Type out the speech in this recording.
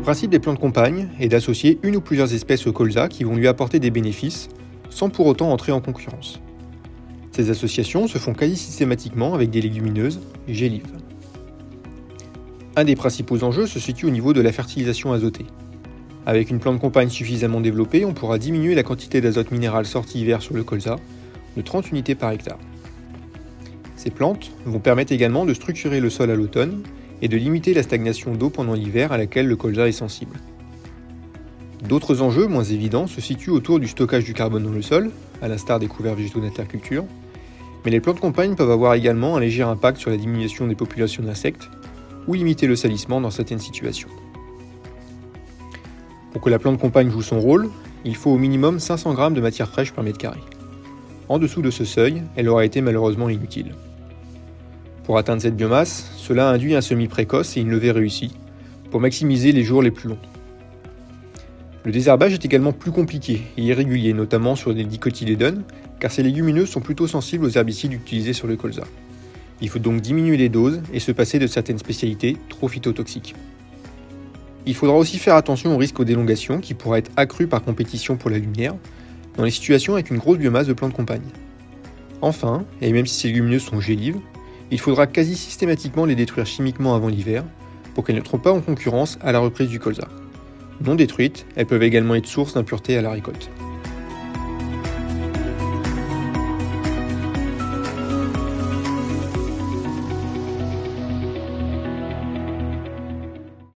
principe des plans de campagne est d'associer une ou plusieurs espèces au colza qui vont lui apporter des bénéfices, sans pour autant entrer en concurrence. Ces associations se font quasi systématiquement avec des légumineuses gélives. Un des principaux enjeux se situe au niveau de la fertilisation azotée. Avec une plante de campagne suffisamment développée, on pourra diminuer la quantité d'azote minéral sortie hiver sur le colza de 30 unités par hectare. Ces plantes vont permettre également de structurer le sol à l'automne et de limiter la stagnation d'eau pendant l'hiver à laquelle le colza est sensible. D'autres enjeux moins évidents se situent autour du stockage du carbone dans le sol, à l'instar des couverts végétaux d'interculture, mais les plants de campagne peuvent avoir également un léger impact sur la diminution des populations d'insectes ou limiter le salissement dans certaines situations. Pour que la plante de campagne joue son rôle, il faut au minimum 500 g de matière fraîche par mètre carré. En dessous de ce seuil, elle aura été malheureusement inutile. Pour atteindre cette biomasse, cela induit un semis précoce et une levée réussie, pour maximiser les jours les plus longs. Le désherbage est également plus compliqué et irrégulier, notamment sur les dicotylédones, car ces légumineuses sont plutôt sensibles aux herbicides utilisés sur le colza. Il faut donc diminuer les doses et se passer de certaines spécialités trop phytotoxiques. Il faudra aussi faire attention au risque d'élongation qui pourra être accru par compétition pour la lumière, dans les situations avec une grosse biomasse de plants de campagne. Enfin, et même si ces légumineuses sont gélives, il faudra quasi systématiquement les détruire chimiquement avant l'hiver pour qu'elles ne trouvent pas en concurrence à la reprise du colza. Non détruites, elles peuvent également être source d'impuretés à la récolte.